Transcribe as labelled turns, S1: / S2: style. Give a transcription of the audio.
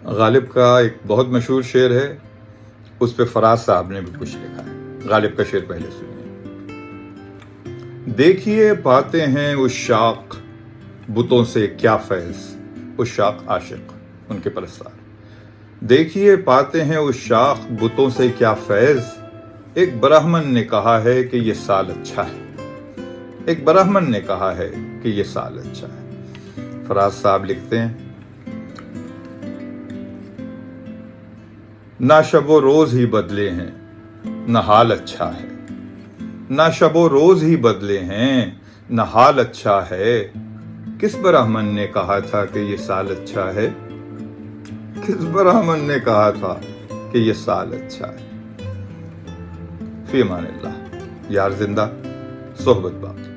S1: गालिब का एक बहुत मशहूर शेर है, उस पे फराज साहब ने भी कुछ लिखा है। गालिब का शेर पहले सुनिए। देखिए पाते हैं उस शाख बुतों से क्या फैज, उस शाख आशिक उनके परस्तार। देखिए पाते हैं उस शाख बुतों से क्या फैज, एक ब्राह्मण ने कहा है कि ये साल अच्छा है। एक ब्राह्मण ने कहा है कि ये साल अच्छा है। फराज साहब लिखते हैं, ना शबो रोज ही बदले हैं न हाल अच्छा है, ना शबो रोज ही बदले हैं न हाल अच्छा है। किस ब्राह्मण ने कहा था कि ये साल अच्छा है? किस ब्राह्मण ने कहा था कि ये साल अच्छा है? फी अमानिल्लाह। यार जिंदा, सोहबत बाकी।